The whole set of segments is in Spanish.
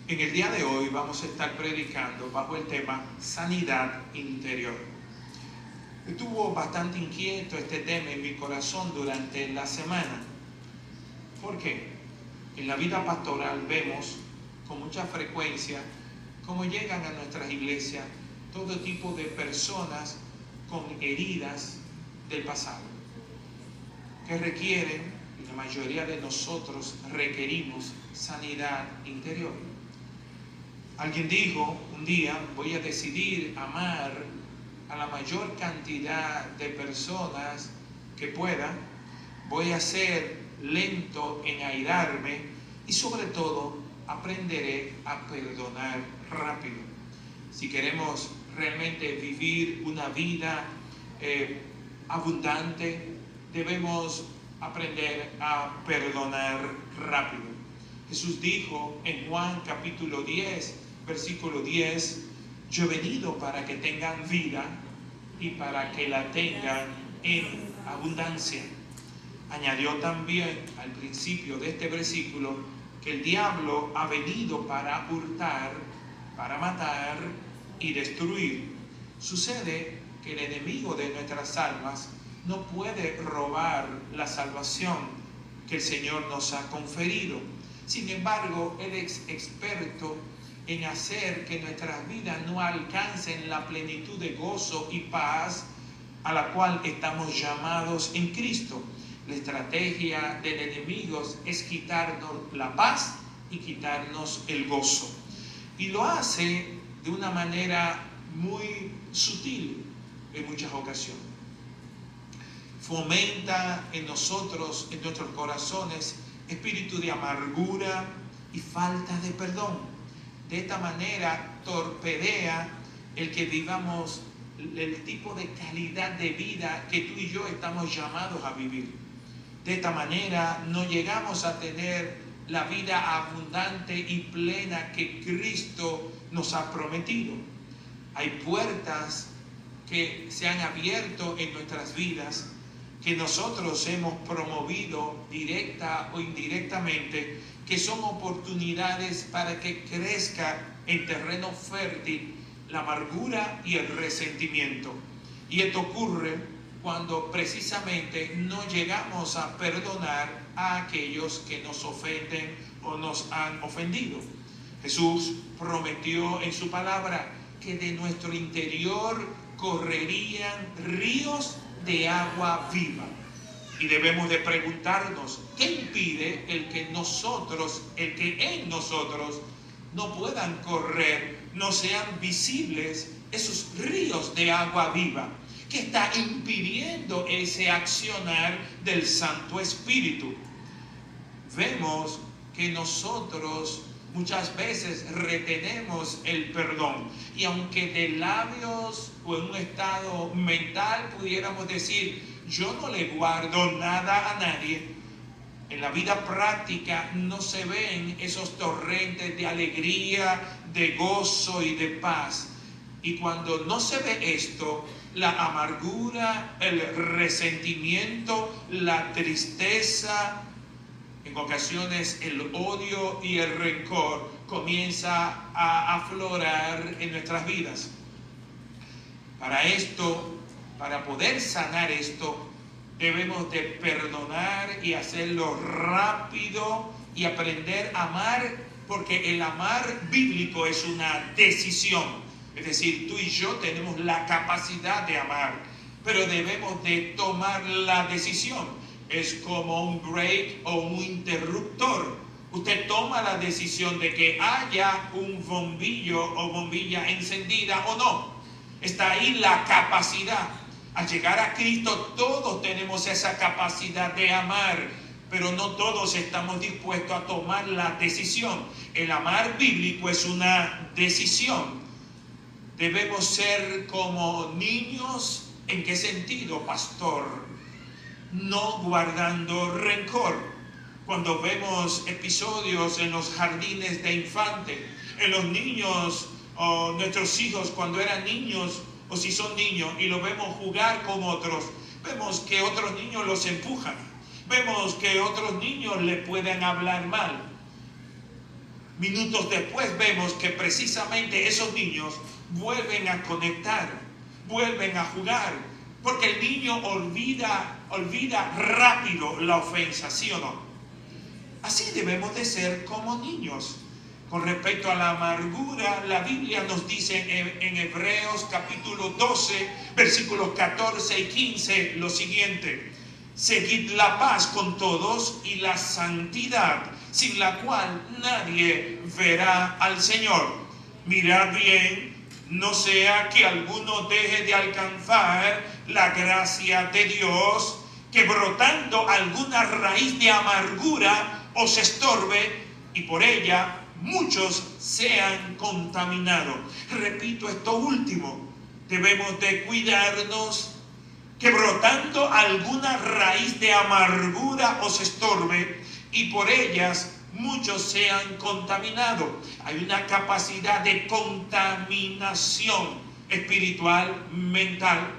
En el día de hoy vamos a estar predicando bajo el tema sanidad interior. Estuvo bastante inquieto este tema en mi corazón durante la semana. ¿Por qué? En la vida pastoral vemos con mucha frecuencia cómo llegan a nuestras iglesias todo tipo de personas con heridas del pasado, que requieren, y la mayoría de nosotros requerimos, sanidad interior. Alguien dijo un día: voy a decidir amar a la mayor cantidad de personas que pueda, voy a ser lento en airarme y sobre todo aprenderé a perdonar rápido. Si queremos realmente vivir una vida abundante, debemos aprender a perdonar rápido. Jesús dijo en Juan capítulo 10, versículo 10, yo he venido para que tengan vida y para que la tengan en abundancia. Añadió también al principio de este versículo que el diablo ha venido para hurtar, para matar y destruir. Sucede que el enemigo de nuestras almas no puede robar la salvación que el Señor nos ha conferido. Sin embargo, Él es experto en hacer que nuestras vidas no alcancen la plenitud de gozo y paz a la cual estamos llamados en Cristo. La estrategia del enemigo es quitarnos la paz y quitarnos el gozo. Y lo hace de una manera muy sutil en muchas ocasiones. Fomenta en nosotros, en nuestros corazones, espíritu de amargura y falta de perdón. De esta manera torpedea el que vivamos el tipo de calidad de vida que tú y yo estamos llamados a vivir. De esta manera no llegamos a tener la vida abundante y plena que Cristo nos ha prometido. Hay puertas que se han abierto en nuestras vidas, que nosotros hemos promovido directa o indirectamente, que son oportunidades para que crezca en terreno fértil la amargura y el resentimiento. Y esto ocurre cuando precisamente no llegamos a perdonar a aquellos que nos ofenden o nos han ofendido. Jesús prometió en su palabra que de nuestro interior correrían ríos de agua viva. Y debemos de preguntarnos, ¿qué impide el que en nosotros no puedan correr, no sean visibles esos ríos de agua viva? ¿Qué está impidiendo ese accionar del Santo Espíritu? Vemos que nosotros muchas veces retenemos el perdón, y aunque de labios o en un estado mental pudiéramos decir, yo no le guardo nada a nadie, en la vida práctica no se ven esos torrentes de alegría, de gozo y de paz. Y cuando no se ve esto, la amargura, el resentimiento, la tristeza, en ocasiones el odio y el rencor comienza a aflorar en nuestras vidas. Para poder sanar esto, debemos de perdonar y hacerlo rápido y aprender a amar, porque el amar bíblico es una decisión. Es decir, tú y yo tenemos la capacidad de amar, pero debemos de tomar la decisión. Es como un break o un interruptor. Usted toma la decisión de que haya un bombillo o bombilla encendida o no. Está ahí la capacidad. Al llegar a Cristo todos tenemos esa capacidad de amar, pero no todos estamos dispuestos a tomar la decisión. El amar bíblico es una decisión. Debemos ser como niños. ¿En qué sentido, pastor? No guardando rencor. Cuando vemos episodios en los jardines de infantes, en los niños o nuestros hijos cuando eran niños o si son niños y los vemos jugar con otros, vemos que otros niños los empujan, vemos que otros niños le pueden hablar mal. Minutos después vemos que precisamente esos niños vuelven a conectar, vuelven a jugar, porque el niño olvida rápido la ofensa, ¿sí o no? Así debemos de ser como niños. Con respecto a la amargura, la Biblia nos dice en Hebreos capítulo 12, versículos 14 y 15, lo siguiente: seguid la paz con todos y la santidad, sin la cual nadie verá al Señor. Mirad bien, no sea que alguno deje de alcanzar la gracia de Dios, que brotando alguna raíz de amargura os estorbe y por ella muchos sean contaminados. Repito esto último, debemos de cuidarnos que brotando alguna raíz de amargura os estorbe y por ellas muchos sean contaminados. Hay una capacidad de contaminación espiritual, mental,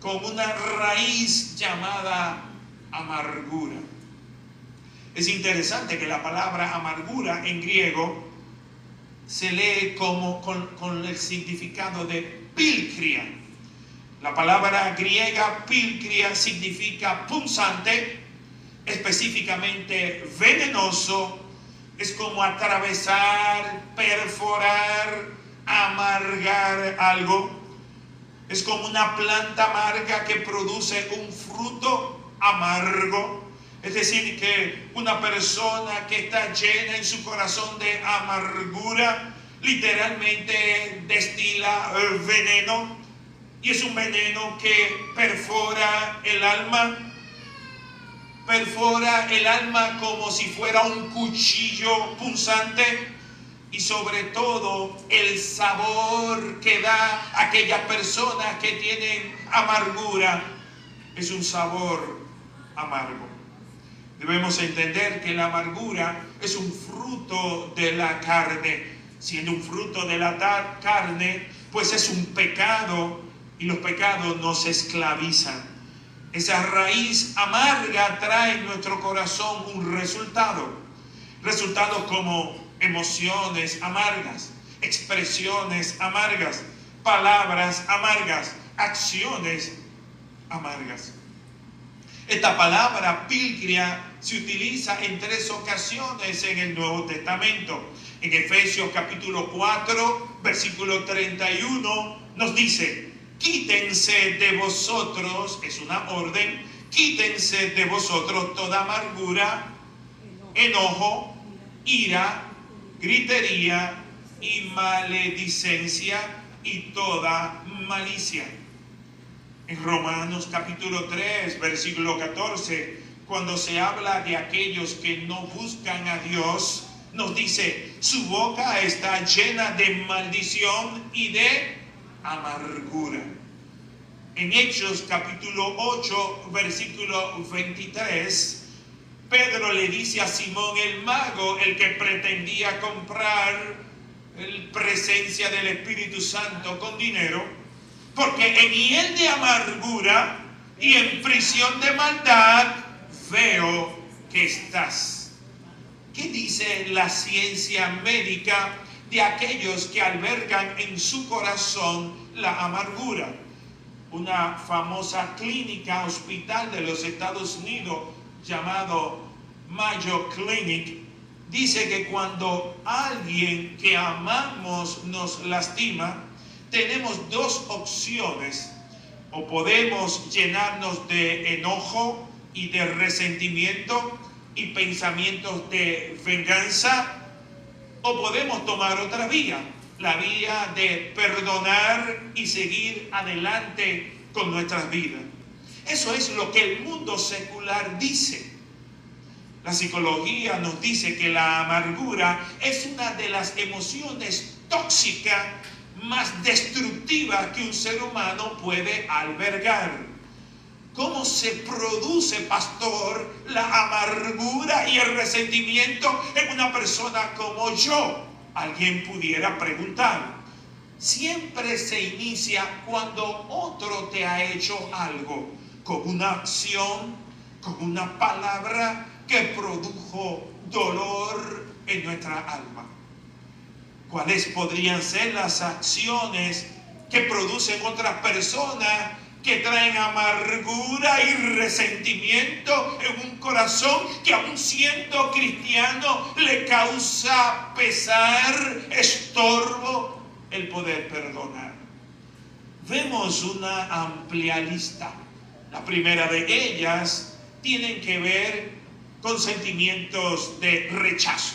con una raíz llamada amargura. Es interesante que la palabra amargura en griego se lee con el significado de pilcria. La palabra griega pilcria significa punzante, específicamente venenoso. Es como atravesar, perforar, amargar algo. Es como una planta amarga que produce un fruto amargo. Es decir, que una persona que está llena en su corazón de amargura, literalmente destila veneno, y es un veneno que perfora el alma como si fuera un cuchillo punzante, y sobre todo el sabor que da a aquellas personas que tienen amargura es un sabor amargo. Debemos entender que la amargura es un fruto de la carne. Siendo un fruto de la carne, pues es un pecado, y los pecados nos esclavizan. Esa raíz amarga trae en nuestro corazón un resultado como emociones amargas, expresiones amargas, palabras amargas, acciones amargas. Esta palabra pilcria se utiliza en 3 ocasiones en el Nuevo Testamento. En Efesios capítulo 4, versículo 31, nos dice: quítense de vosotros, es una orden, quítense de vosotros toda amargura, enojo, ira, gritería y maledicencia y toda malicia. En Romanos capítulo 3, versículo 14, cuando se habla de aquellos que no buscan a Dios, nos dice: su boca está llena de maldición y de amargura. En Hechos capítulo 8, versículo 23, Pedro le dice a Simón el mago, el que pretendía comprar la presencia del Espíritu Santo con dinero: porque en hiel de amargura y en prisión de maldad veo que estás. ¿Qué dice la ciencia médica de aquellos que albergan en su corazón la amargura? Una famosa clínica, hospital de los Estados Unidos llamado Mayo Clinic, dice que cuando alguien que amamos nos lastima, tenemos 2 opciones: o podemos llenarnos de enojo y de resentimiento y pensamientos de venganza, o podemos tomar otra vía, la vía de perdonar y seguir adelante con nuestras vidas. Eso es lo que el mundo secular dice. La psicología nos dice que la amargura es una de las emociones tóxicas más destructiva que un ser humano puede albergar. ¿Cómo se produce, pastor, la amargura y el resentimiento en una persona como yo? Alguien pudiera preguntar. Siempre se inicia cuando otro te ha hecho algo, con una acción, con una palabra que produjo dolor en nuestra alma. ¿Cuáles podrían ser las acciones que producen otras personas que traen amargura y resentimiento en un corazón que aún siendo cristiano le causa pesar, estorbo el poder perdonar? Vemos una amplia lista. La primera de ellas tienen que ver con sentimientos de rechazo.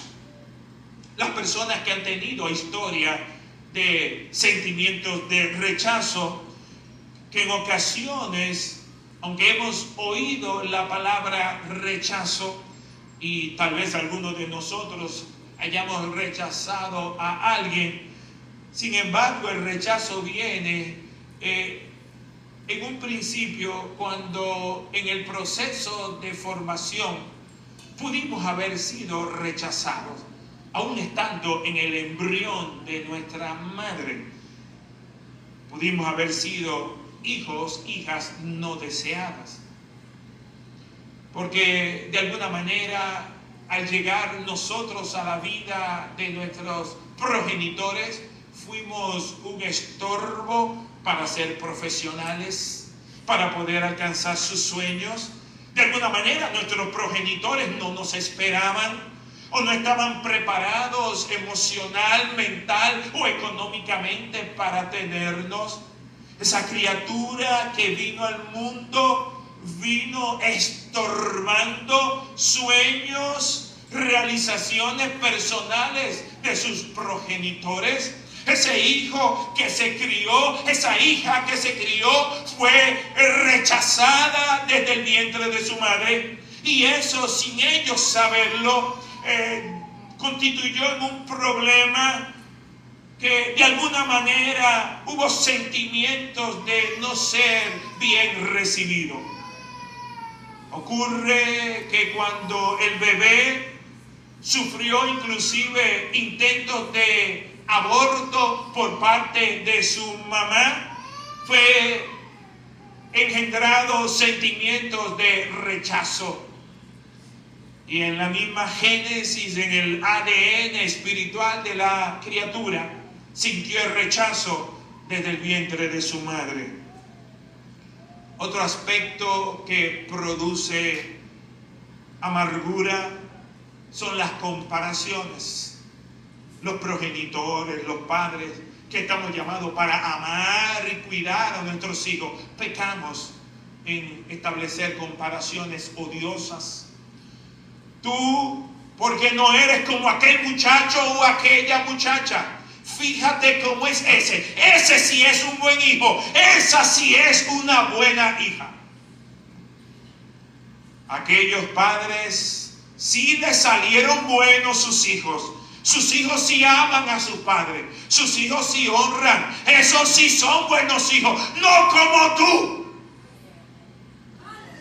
Las personas que han tenido historia de sentimientos de rechazo, que en ocasiones, aunque hemos oído la palabra rechazo, y tal vez algunos de nosotros hayamos rechazado a alguien, sin embargo el rechazo viene en un principio cuando en el proceso de formación pudimos haber sido rechazados, aún estando en el embrión de nuestra madre. Pudimos haber sido hijos, hijas no deseadas. Porque de alguna manera, al llegar nosotros a la vida de nuestros progenitores, fuimos un estorbo para ser profesionales, para poder alcanzar sus sueños. De alguna manera, nuestros progenitores no nos esperaban o no estaban preparados emocional, mental o económicamente para tenernos. Esa criatura que vino al mundo vino estorbando sueños, realizaciones personales de sus progenitores. Ese hijo que se crió, esa hija que se crió fue rechazada desde el vientre de su madre, y eso sin ellos saberlo constituyó en un problema que de alguna manera hubo sentimientos de no ser bien recibido. Ocurre que cuando el bebé sufrió inclusive intentos de aborto por parte de su mamá, fue engendrado sentimientos de rechazo. Y en la misma génesis, en el ADN espiritual de la criatura, sintió el rechazo desde el vientre de su madre. Otro aspecto que produce amargura son las comparaciones. Los progenitores, los padres, que estamos llamados para amar y cuidar a nuestros hijos, pecamos en establecer comparaciones odiosas. Tú, porque no eres como aquel muchacho o aquella muchacha. Fíjate cómo es ese. Ese sí es un buen hijo. Esa sí es una buena hija. Aquellos padres sí les salieron buenos sus hijos. Sus hijos sí aman a sus padres. Sus hijos sí honran. Esos sí son buenos hijos. No como tú.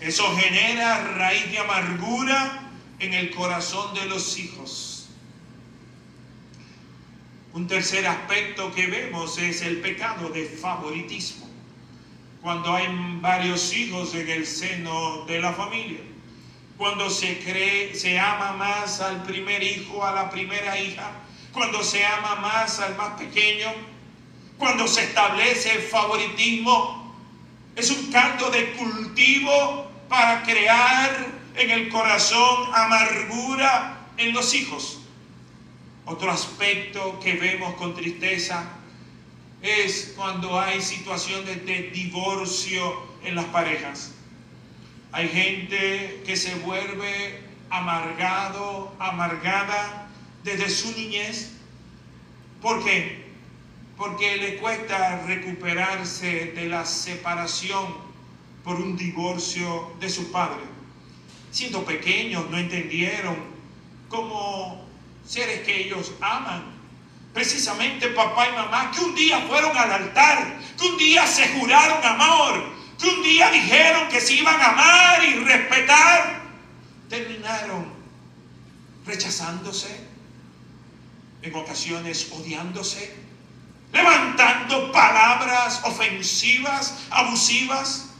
Eso genera raíz de amargura en el corazón de los hijos. Un tercer aspecto que vemos es el pecado de favoritismo. Cuando hay varios hijos en el seno de la familia, cuando se ama más al primer hijo, a la primera hija, cuando se ama más al más pequeño, cuando se establece favoritismo, es un caldo de cultivo para crear en el corazón amargura en los hijos. Otro aspecto que vemos con tristeza es cuando hay situaciones de divorcio en las parejas. Hay gente que se vuelve amargado, amargada desde su niñez. ¿Por qué? Porque le cuesta recuperarse de la separación por un divorcio de su padre. Siendo pequeños no entendieron cómo seres que ellos aman, precisamente papá y mamá, que un día fueron al altar, que un día se juraron amor, que un día dijeron que se iban a amar y respetar, terminaron rechazándose, en ocasiones odiándose, levantando palabras ofensivas, abusivas.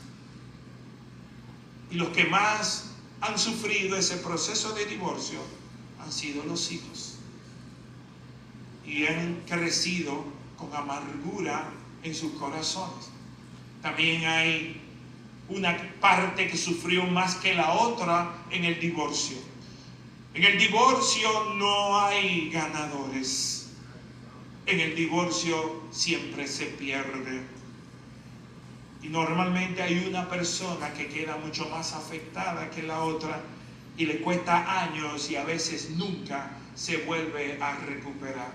Y los que más han sufrido ese proceso de divorcio han sido los hijos. y han crecido con amargura en sus corazones. También hay una parte que sufrió más que la otra en el divorcio. En el divorcio no hay ganadores. En el divorcio siempre se pierde. Y normalmente hay una persona que queda mucho más afectada que la otra y le cuesta años y a veces nunca se vuelve a recuperar.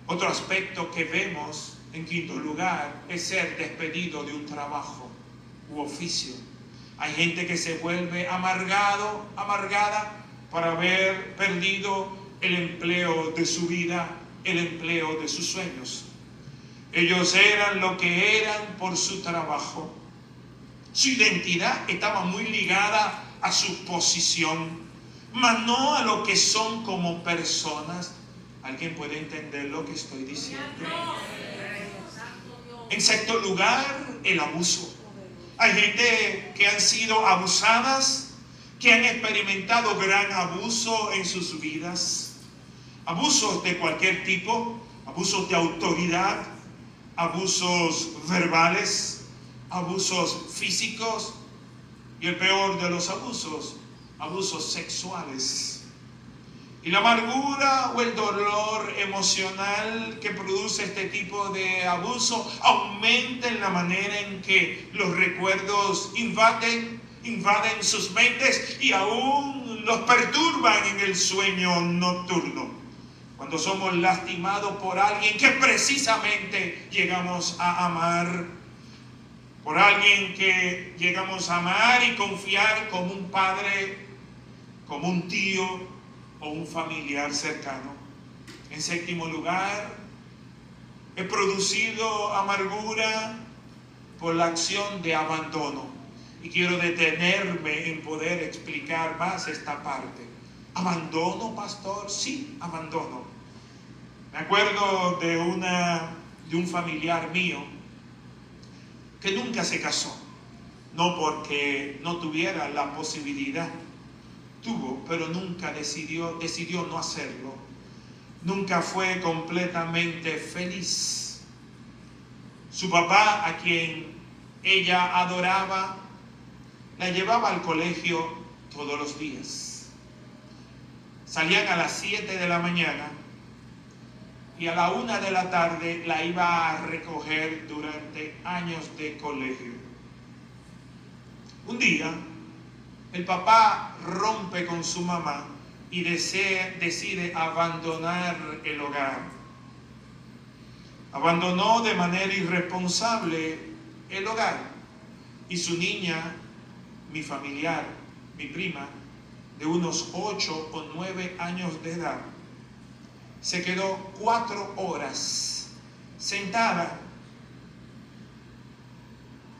Otro aspecto que vemos en quinto lugar es ser despedido de un trabajo u oficio. Hay gente que se vuelve amargada por haber perdido el empleo de su vida, el empleo de sus sueños. Ellos eran lo que eran por su trabajo. Su identidad estaba muy ligada a su posición, mas no a lo que son como personas. ¿Alguien puede entender lo que estoy diciendo? En sexto lugar, el abuso. Hay gente que han sido abusadas, que han experimentado gran abuso en sus vidas. Abusos de cualquier tipo, abusos de autoridad, abusos verbales, abusos físicos y el peor de los abusos, abusos sexuales. Y la amargura o el dolor emocional que produce este tipo de abuso aumenta en la manera en que los recuerdos invaden sus mentes y aún los perturban en el sueño nocturno. Cuando somos lastimados por alguien que precisamente llegamos a amar, por alguien que llegamos a amar y confiar como un padre, como un tío o un familiar cercano. En séptimo lugar, he producido amargura por la acción de abandono. Y quiero detenerme en poder explicar más esta parte. ¿Abandono, pastor? Sí, abandono. Me acuerdo de un familiar mío que nunca se casó. No porque no tuviera la posibilidad. Tuvo, pero nunca decidió no hacerlo. Nunca fue completamente feliz. Su papá, a quien ella adoraba, la llevaba al colegio todos los días. Salían a las 7 de la mañana y a la 1 de la tarde la iba a recoger durante años de colegio. Un día, el papá rompe con su mamá y decide abandonar el hogar. Abandonó de manera irresponsable el hogar y su niña, mi familiar, mi prima, de unos 8 o 9 años de edad, se quedó 4 horas sentada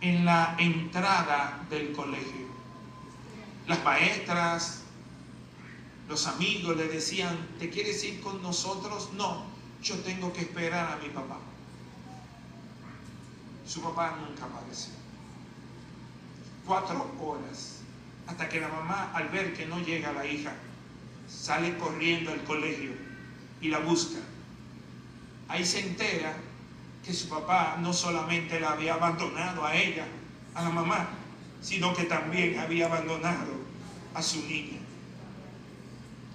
en la entrada del colegio. Las maestras, los amigos le decían, ¿te quieres ir con nosotros? No, yo tengo que esperar a mi papá. Su papá nunca apareció. 4 horas, hasta que la mamá, al ver que no llega la hija, sale corriendo al colegio y la busca. Ahí se entera que su papá no solamente la había abandonado a ella, a la mamá, sino que también había abandonado a su niña.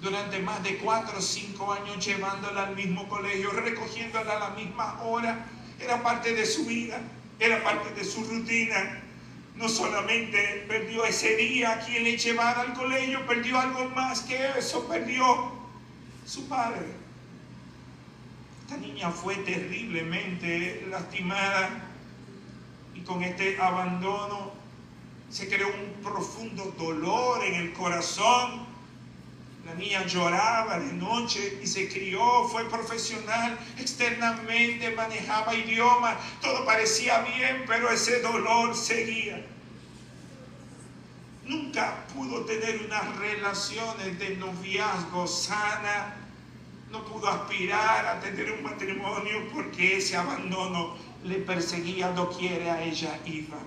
Durante más de 4 o 5 años llevándola al mismo colegio, recogiéndola a la misma hora, era parte de su vida, era parte de su rutina. No solamente perdió ese día a quien le llevara al colegio, perdió algo más que eso, perdió su padre. Esta niña fue terriblemente lastimada y con este abandono se creó un profundo dolor en el corazón. La niña lloraba de noche y se crió, fue profesional, externamente manejaba idioma, todo parecía bien, pero ese dolor seguía. Nunca pudo tener unas relaciones de noviazgo sana, no pudo aspirar a tener un matrimonio porque ese abandono le perseguía doquiera ella iba.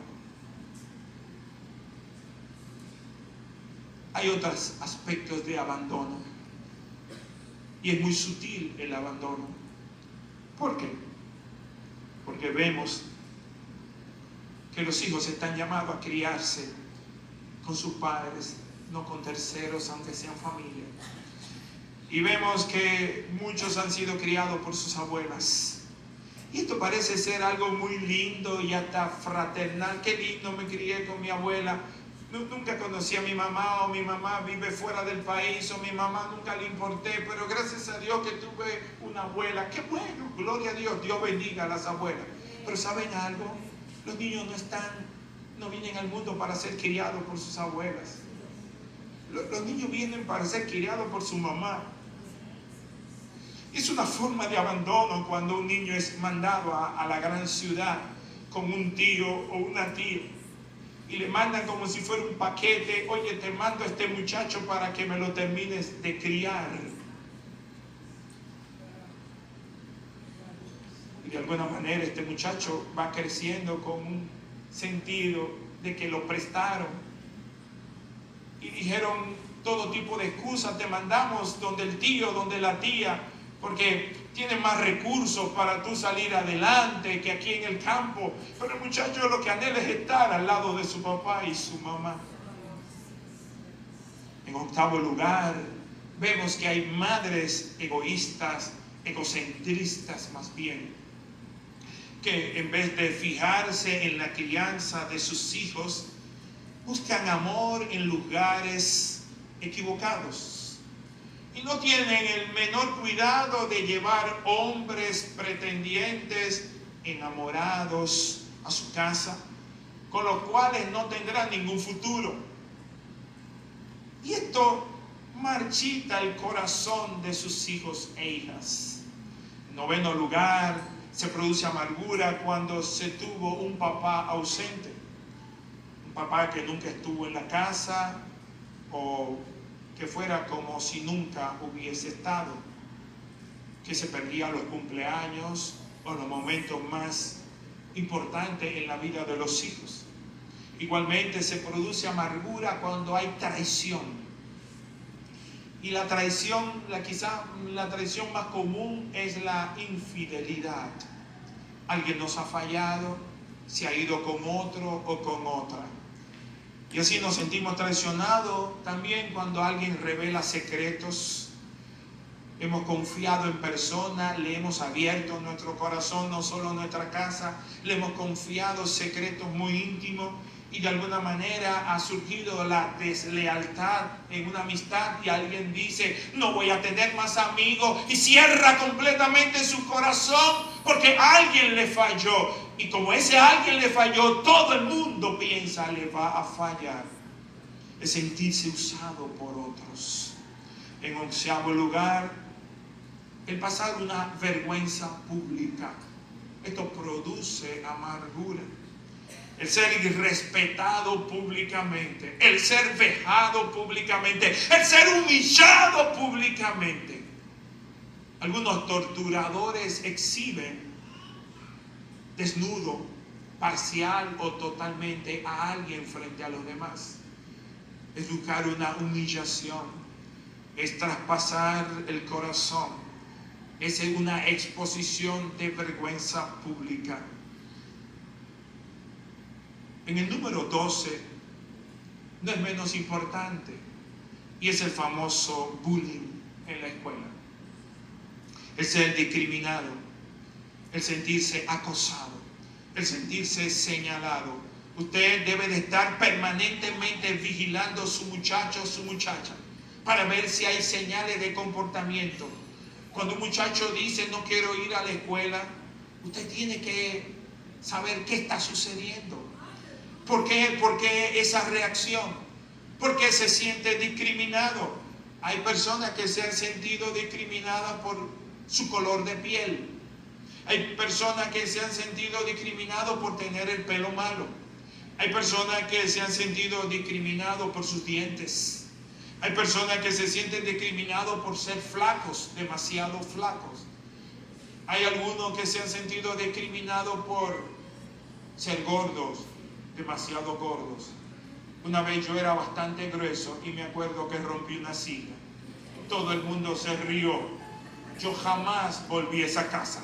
Hay otros aspectos de abandono. Y es muy sutil el abandono. ¿Por qué? Porque vemos que los hijos están llamados a criarse con sus padres, no con terceros, aunque sean familia. Y vemos que muchos han sido criados por sus abuelas. Y esto parece ser algo muy lindo y hasta fraternal. Qué lindo, me crié con mi abuela. Nunca conocí a mi mamá, o mi mamá vive fuera del país, o mi mamá nunca le importé, pero gracias a Dios que tuve una abuela. Qué bueno, gloria a Dios, Dios bendiga a las abuelas. Pero ¿saben algo? Los niños no vienen al mundo para ser criados por sus abuelas. Los niños vienen para ser criados por su mamá. Es una forma de abandono cuando un niño es mandado a la gran ciudad con un tío o una tía y le mandan como si fuera un paquete. Oye, te mando a este muchacho para que me lo termines de criar. Y de alguna manera este muchacho va creciendo con un sentido de que lo prestaron y dijeron todo tipo de excusas. Te mandamos donde el tío, donde la tía, porque tienen más recursos para tú salir adelante que aquí en el campo. Pero el muchacho lo que anhela es estar al lado de su papá y su mamá. En octavo lugar, vemos que hay madres egoístas, egocentristas más bien, que en vez de fijarse en la crianza de sus hijos, buscan amor en lugares equivocados. Y no tienen el menor cuidado de llevar hombres pretendientes, enamorados a su casa, con los cuales no tendrán ningún futuro. Y esto marchita el corazón de sus hijos e hijas. En noveno lugar, se produce amargura cuando se tuvo un papá ausente. Un papá que nunca estuvo en la casa, o que fuera como si nunca hubiese estado, que se perdía los cumpleaños o los momentos más importantes en la vida de los hijos. Igualmente se produce amargura cuando hay traición. Y la traición, quizá la traición más común es la infidelidad. Alguien nos ha fallado, se ha ido con otro o con otra. Y así nos sentimos traicionados también cuando alguien revela secretos. Hemos confiado en personas, le hemos abierto nuestro corazón, no solo nuestra casa, le hemos confiado secretos muy íntimos y de alguna manera ha surgido la deslealtad en una amistad y alguien dice, no voy a tener más amigos, y cierra completamente su corazón porque alguien le falló. Y como ese alguien le falló, todo el mundo piensa le va a fallar. Es sentirse usado por otros. En onceavo lugar, el pasar una vergüenza pública. Esto produce amargura. El ser irrespetado públicamente, el ser vejado públicamente, el ser humillado públicamente. Algunos torturadores exhiben desnudo, parcial o totalmente a alguien frente a los demás. Es buscar una humillación, es traspasar el corazón, es una exposición de vergüenza pública. En el número 12, no es menos importante, y es el famoso bullying en la escuela. El ser discriminado, el sentirse acosado, el sentirse señalado. Usted debe de estar permanentemente vigilando a su muchacho o su muchacha para ver si hay señales de comportamiento. Cuando un muchacho dice no quiero ir a la escuela, usted tiene que saber qué está sucediendo. ¿Por qué esa reacción? ¿Por qué se siente discriminado? Hay personas que se han sentido discriminadas por su color de piel. Hay personas que se han sentido discriminadas por tener el pelo malo. Hay personas que se han sentido discriminadas por sus dientes. Hay personas que se sienten discriminados por ser flacos, demasiado flacos. Hay algunos que se han sentido discriminados por ser gordos, demasiado gordos. Una vez yo era bastante grueso y me acuerdo que rompí una silla. Todo el mundo se rió Yo jamás volví a esa casa.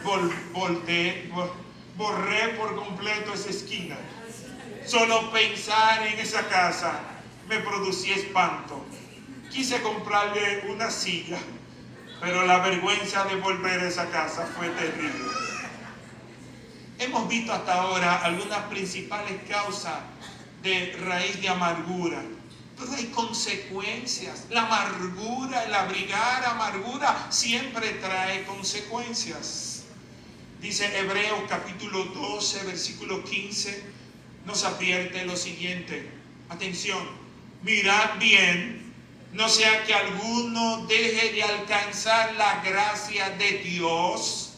Borré por completo esa esquina. Solo pensar en esa casa me producía espanto. Quise comprarle una silla, pero la vergüenza de volver a esa casa fue terrible. Hemos visto hasta ahora algunas principales causas de raíz de amargura. Pero hay consecuencias. La amargura, el abrigar amargura siempre trae consecuencias. Dice Hebreos capítulo 12, versículo 15, nos advierte lo siguiente. Atención, mirad bien, no sea que alguno deje de alcanzar la gracia de Dios,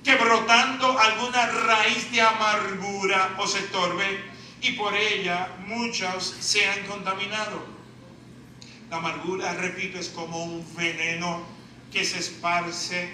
que brotando alguna raíz de amargura os estorbe, y por ella muchos sean contaminados. La amargura, repito, es como un veneno que se esparce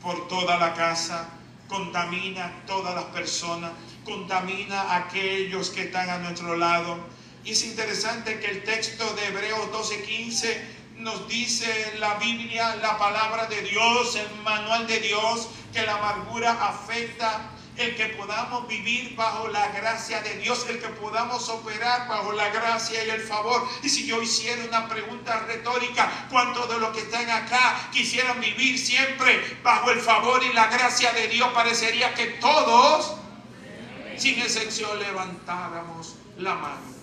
por toda la casa, contamina a todas las personas, contamina a aquellos que están a nuestro lado. Y es interesante que el texto de Hebreos 12:15 nos dice la Biblia, la palabra de Dios, el manual de Dios, que la amargura afecta el que podamos vivir bajo la gracia de Dios, el que podamos operar bajo la gracia y el favor. Y si yo hiciera una pregunta retórica, ¿cuántos de los que están acá quisieran vivir siempre bajo el favor y la gracia de Dios? Parecería que todos, sin excepción, levantáramos la mano.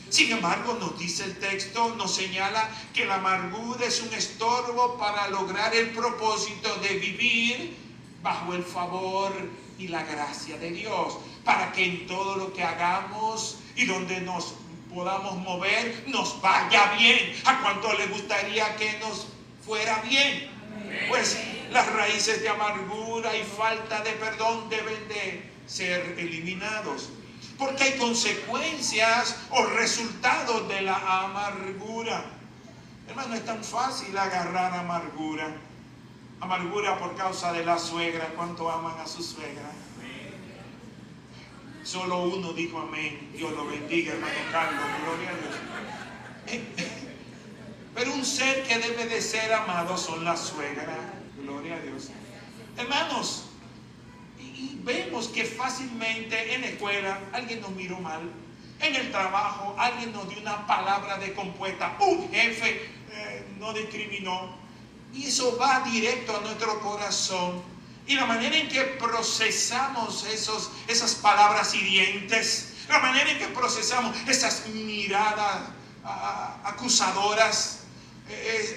Sin embargo, nos dice el texto, nos señala que la amargura es un estorbo para lograr el propósito de vivir bajo el favor y la gracia de Dios, para que en todo lo que hagamos y donde nos podamos mover, nos vaya bien. ¿A cuánto le gustaría que nos fuera bien? Pues las raíces de amargura y falta de perdón deben de ser eliminados, porque hay consecuencias o resultados de la amargura. Hermano, es tan fácil agarrar amargura. Amargura por causa de la suegra. ¿Cuánto aman a su suegra? Solo uno dijo amén. Dios lo bendiga, hermano Carlos. Gloria a Dios. Pero un ser que debe de ser amado son las suegras. Gloria a Dios. Hermanos, y vemos que fácilmente en la escuela alguien nos miró mal. En el trabajo alguien nos dio una palabra descompuesta. Un jefe nos discriminó. Y eso va directo a nuestro corazón. Y la manera en que procesamos esas palabras hirientes, la manera en que procesamos esas miradas acusadoras,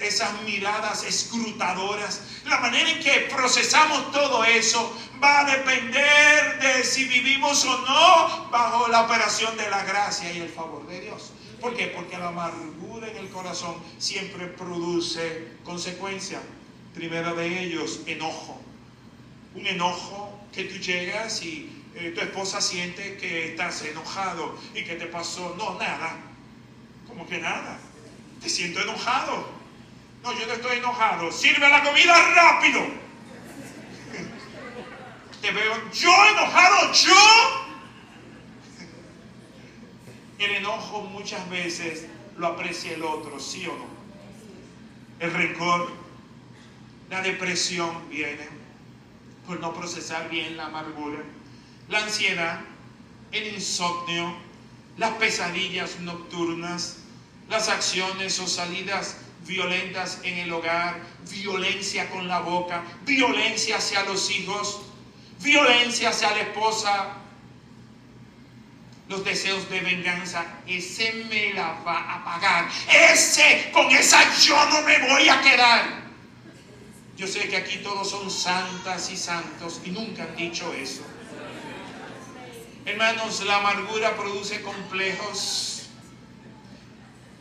esas miradas escrutadoras, la manera en que procesamos todo eso va a depender de si vivimos o no bajo la operación de la gracia y el favor de Dios. ¿Por qué? Porque la amargura en el corazón siempre produce consecuencias. Primero de ellos, enojo. Un enojo que tú llegas y tu esposa siente que estás enojado. ¿Y qué te pasó? No, nada. ¿Cómo que nada? Te siento enojado. No, yo no estoy enojado. Sirve la comida rápido. Te veo yo enojado, yo. El enojo muchas veces lo aprecia el otro, ¿sí o no? El rencor, la depresión viene por no procesar bien la amargura, la ansiedad, el insomnio, las pesadillas nocturnas, las acciones o salidas violentas en el hogar, violencia con la boca, violencia hacia los hijos, violencia hacia la esposa, los deseos de venganza. Ese me la va a pagar, con esa yo no me voy a quedar. Yo sé que aquí todos son santas y santos y nunca han dicho eso. Hermanos, la amargura produce complejos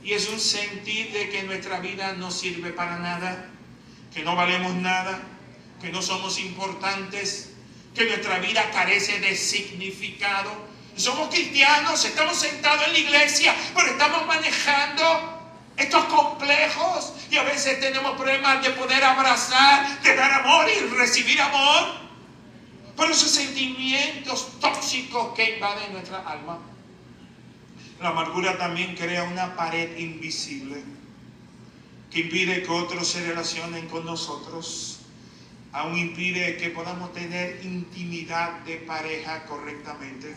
y es un sentir de que nuestra vida no sirve para nada, que no valemos nada, que no somos importantes, que nuestra vida carece de significado. Somos cristianos, estamos sentados en la iglesia, pero estamos manejando estos complejos y a veces tenemos problemas de poder abrazar, de dar amor y recibir amor por esos sentimientos tóxicos que invaden nuestra alma. La amargura también crea una pared invisible. que impide que otros se relacionen con nosotros, aún impide que podamos tener intimidad de pareja correctamente.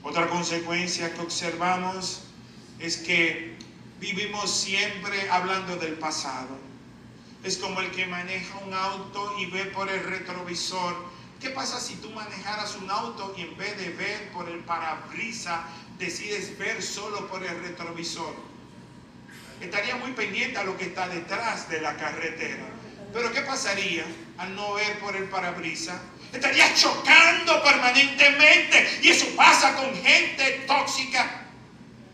Otra consecuencia que observamos es que vivimos siempre hablando del pasado. Es como el que maneja un auto y ve por el retrovisor. ¿Qué pasa si tú manejaras un auto y en vez de ver por el parabrisas, decides ver solo por el retrovisor? Estaría muy pendiente a lo que está detrás de la carretera. Pero ¿qué pasaría al no ver por el parabrisas? Estaría chocando permanentemente. Y eso pasa con gente tóxica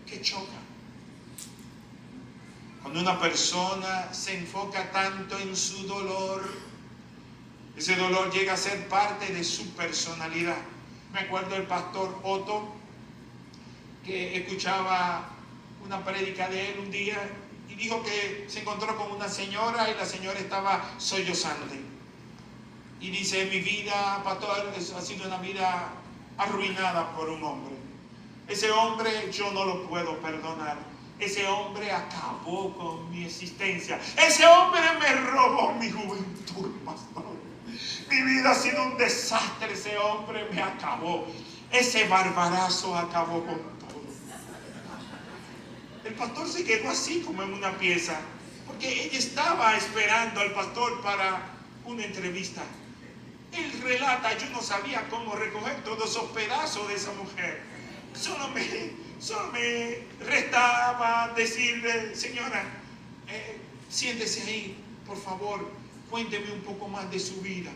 que choca. Cuando una persona se enfoca tanto en su dolor, ese dolor llega a ser parte de su personalidad. Me acuerdo del pastor Otto, que escuchaba una prédica de él un día y dijo que se encontró con una señora y la señora estaba sollozante. Y dice, mi vida, pastor, ha sido una vida arruinada por un hombre. Ese hombre yo no lo puedo perdonar. Ese hombre acabó con mi existencia. Ese hombre me robó mi juventud, pastor. Mi vida ha sido un desastre. Ese hombre me acabó. Ese barbarazo acabó con todo. El pastor se quedó así como en una pieza, porque ella estaba esperando al pastor para una entrevista. Él relata, yo no sabía cómo recoger todos esos pedazos de esa mujer. Solo me restaba decirle, señora, siéntese ahí, por favor, cuénteme un poco más de su vida.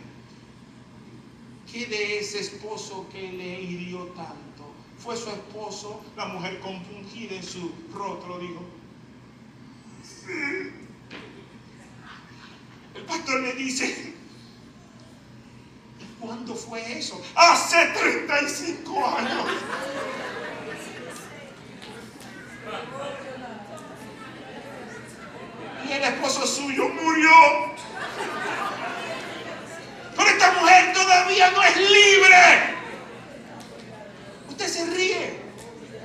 ¿Qué de ese esposo que le hirió tanto? ¿Fue su esposo? La mujer compungida en su rostro dijo, sí. El pastor le dice, ¿y cuándo fue eso? Hace 35 años. Y el esposo suyo murió. Pero esta mujer todavía no es libre. Usted se ríe,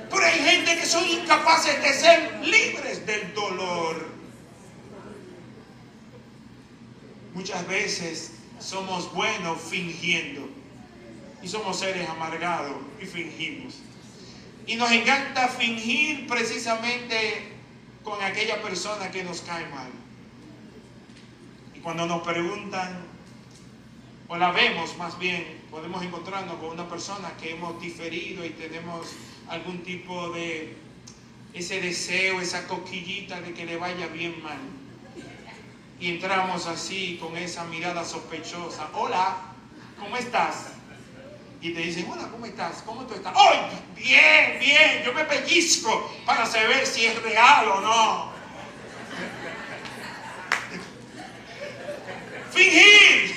pero hay gente que son incapaces de ser libres del dolor. Muchas veces somos buenos fingiendo y somos seres amargados y fingimos. Y nos encanta fingir precisamente con aquella persona que nos cae mal. Y cuando nos preguntan, o la vemos más bien, podemos encontrarnos con una persona que hemos diferido y tenemos algún tipo de ese deseo, esa cosquillita de que le vaya bien mal. Y entramos así con esa mirada sospechosa. Hola, ¿cómo estás? Y te dicen, hola, ¿cómo estás? ¿Cómo tú estás? ¡Oh, bien, bien! Yo me pellizco para saber si es real o no. Fingir.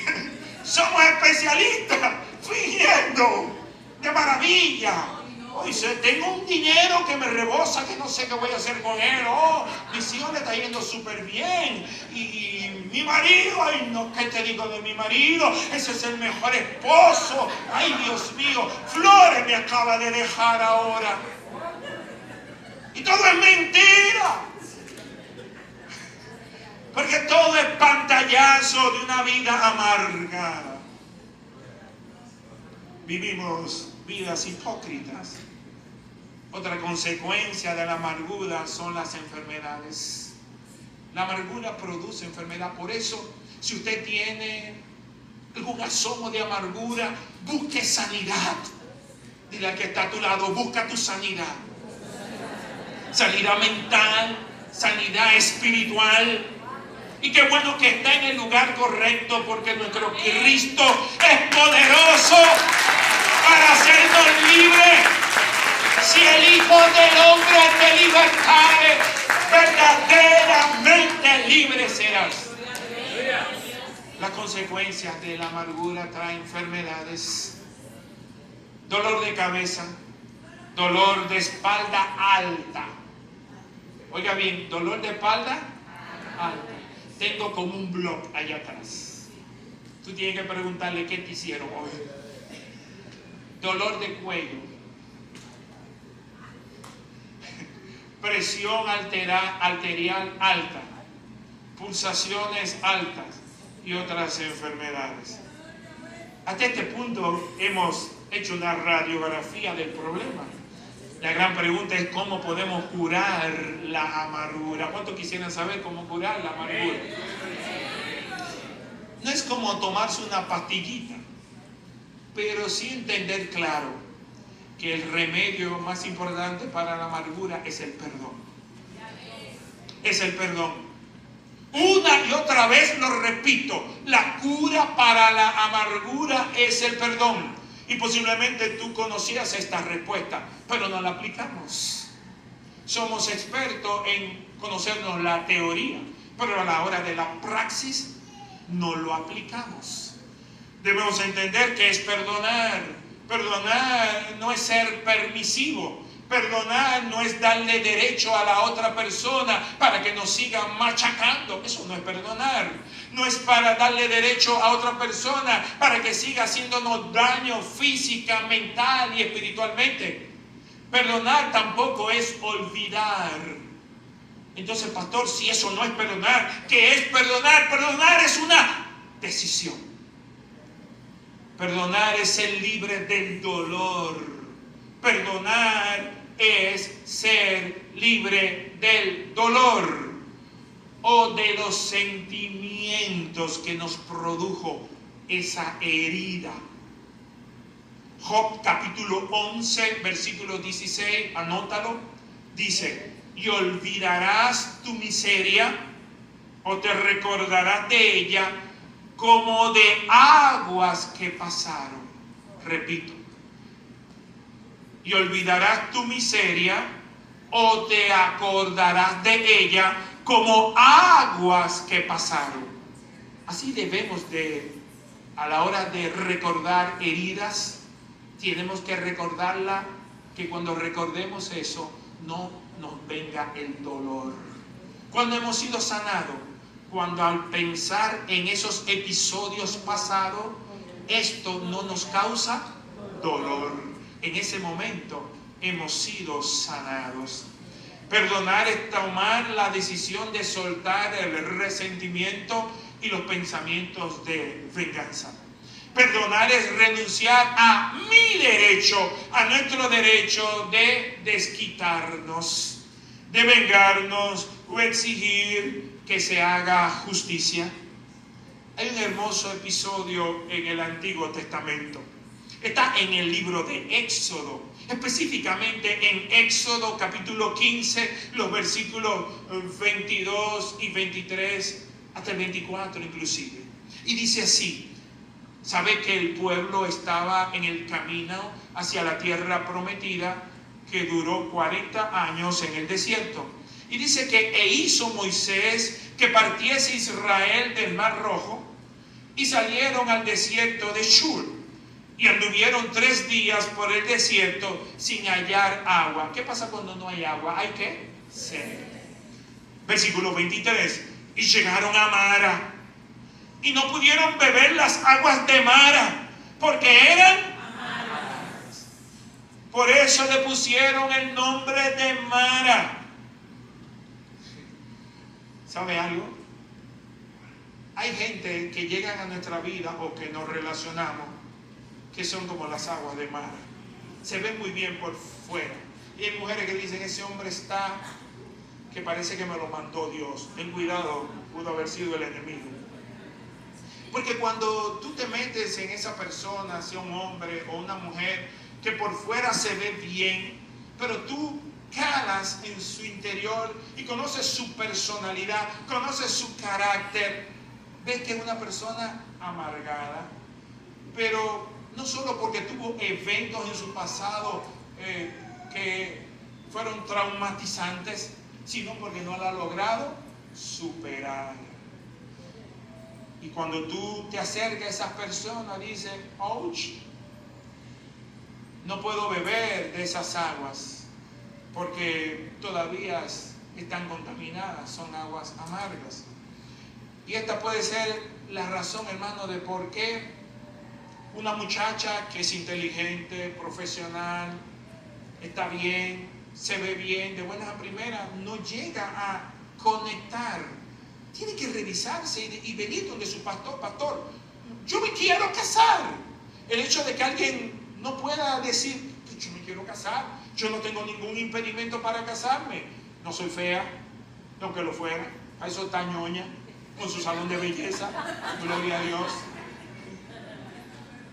Somos especialistas fingiendo. ¡Qué maravilla! Hoy tengo un dinero que me rebosa, que no sé qué voy a hacer con él. Oh, mis hijos le está yendo súper bien. Y mi marido, ay no, ¿qué te digo de mi marido? Ese es el mejor esposo. Ay, Dios mío, Flores me acaba de dejar ahora. Y todo es mentira. Porque todo es pantallazo de una vida amarga. Vivimos vidas hipócritas. Otra consecuencia de la amargura son las enfermedades. La amargura produce enfermedad. Por eso, si usted tiene algún asomo de amargura, busque sanidad. Dile al que está a tu lado, busca tu sanidad. Sanidad mental, sanidad espiritual. Y qué bueno que está en el lugar correcto, porque nuestro Cristo es poderoso para hacernos libres. Si el Hijo del Hombre te libertare, verdaderamente libre serás. Las consecuencias de la amargura traen enfermedades, dolor de cabeza, dolor de espalda alta. Oiga bien, dolor de espalda alta. Tengo como un blog allá atrás. Tú tienes que preguntarle qué te hicieron hoy. Dolor de cuello. Presión arterial alta. pulsaciones altas y otras enfermedades. Hasta este punto hemos hecho una radiografía del problema. La gran pregunta es cómo podemos curar la amargura. ¿Cuántos quisieran saber cómo curar la amargura? No es como tomarse una pastillita, pero sí entender claro que el remedio más importante para la amargura es el perdón. Es el perdón. Una y otra vez lo repito, la cura para la amargura es el perdón. Y posiblemente tú conocías esta respuesta, pero no la aplicamos. Somos expertos en conocernos la teoría, pero a la hora de la praxis no lo aplicamos. Debemos entender que es perdonar. Perdonar no es ser permisivo. Perdonar no es darle derecho a la otra persona para que nos siga machacando. Eso no es perdonar. No es para darle derecho a otra persona para que siga haciéndonos daño física, mental y espiritualmente. Perdonar tampoco es olvidar. Entonces, pastor, si eso no es perdonar, ¿qué es perdonar? Perdonar es una decisión. Perdonar es ser libre del dolor. Perdonar es ser libre del dolor o de los sentimientos que nos produjo esa herida. Job capítulo 11, versículo 16, anótalo, dice: y olvidarás tu miseria o te recordarás de ella como de aguas que pasaron. Repito, y olvidarás tu miseria o te acordarás de ella como aguas que pasaron. Así debemos de, a la hora de recordar heridas, tenemos que recordarla, que cuando recordemos eso no nos venga el dolor. Cuando hemos sido sanados, cuando al pensar en esos episodios pasados, esto no nos causa dolor. En ese momento hemos sido sanados. Perdonar es tomar la decisión de soltar el resentimiento y los pensamientos de venganza. Perdonar es renunciar a mi derecho, a nuestro derecho de desquitarnos, de vengarnos o exigir que se haga justicia. Hay un hermoso episodio en el Antiguo Testamento. Está en el libro de Éxodo, específicamente en Éxodo capítulo 15, los versículos 22 y 23 hasta el 24 inclusive. Y dice así: sabe que el pueblo estaba en el camino hacia la tierra prometida, que duró 40 años en el desierto. Y dice que hizo Moisés que partiese Israel del Mar Rojo, y salieron al desierto de Shur. Y anduvieron 3 días por el desierto sin hallar agua. ¿Qué pasa cuando no hay agua? ¿Hay qué? Sed. Versículo 23. Y llegaron a Mara. Y no pudieron beber las aguas de Mara, porque eran amargas. Por eso le pusieron el nombre de Mara. ¿Sabe algo? Hay gente que llegan a nuestra vida o que nos relacionamos que son como las aguas de Mara. Se ven muy bien por fuera. Y hay mujeres que dicen: ese hombre está que parece que me lo mandó Dios. Ten cuidado, pudo haber sido el enemigo. Porque cuando tú te metes en esa persona, sea un hombre o una mujer, que por fuera se ve bien, pero tú calas en su interior y conoces su personalidad, conoces su carácter, ves que es una persona amargada, pero no solo porque tuvo eventos en su pasado que fueron traumatizantes, sino porque no la ha logrado superar. Y cuando tú te acercas a esas personas, dices: ouch, no puedo beber de esas aguas porque todavía están contaminadas, son aguas amargas. Y esta puede ser la razón, hermano, de por qué una muchacha que es inteligente, profesional, está bien, se ve bien, de buenas a primeras, no llega a conectar tiene que revisarse y venir donde su pastor. Pastor, yo me quiero casar. El hecho de que alguien no pueda decir, yo me quiero casar, yo no tengo ningún impedimento para casarme, no soy fea, aunque lo fuera, a eso está ñoña, con su salón de belleza, gloria a Dios,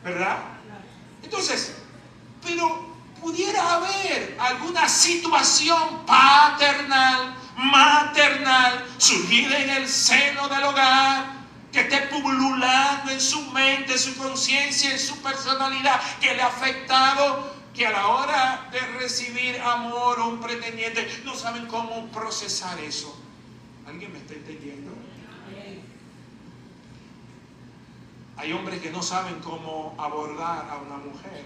¿verdad? Entonces, pero pudiera haber alguna situación paternal, maternal, surgida en el seno del hogar, que esté pululando en su mente, en su conciencia, en su personalidad, que le ha afectado, que a la hora de recibir amor o un pretendiente no saben cómo procesar eso. ¿Alguien me está entendiendo? Hay hombres que no saben cómo abordar a una mujer,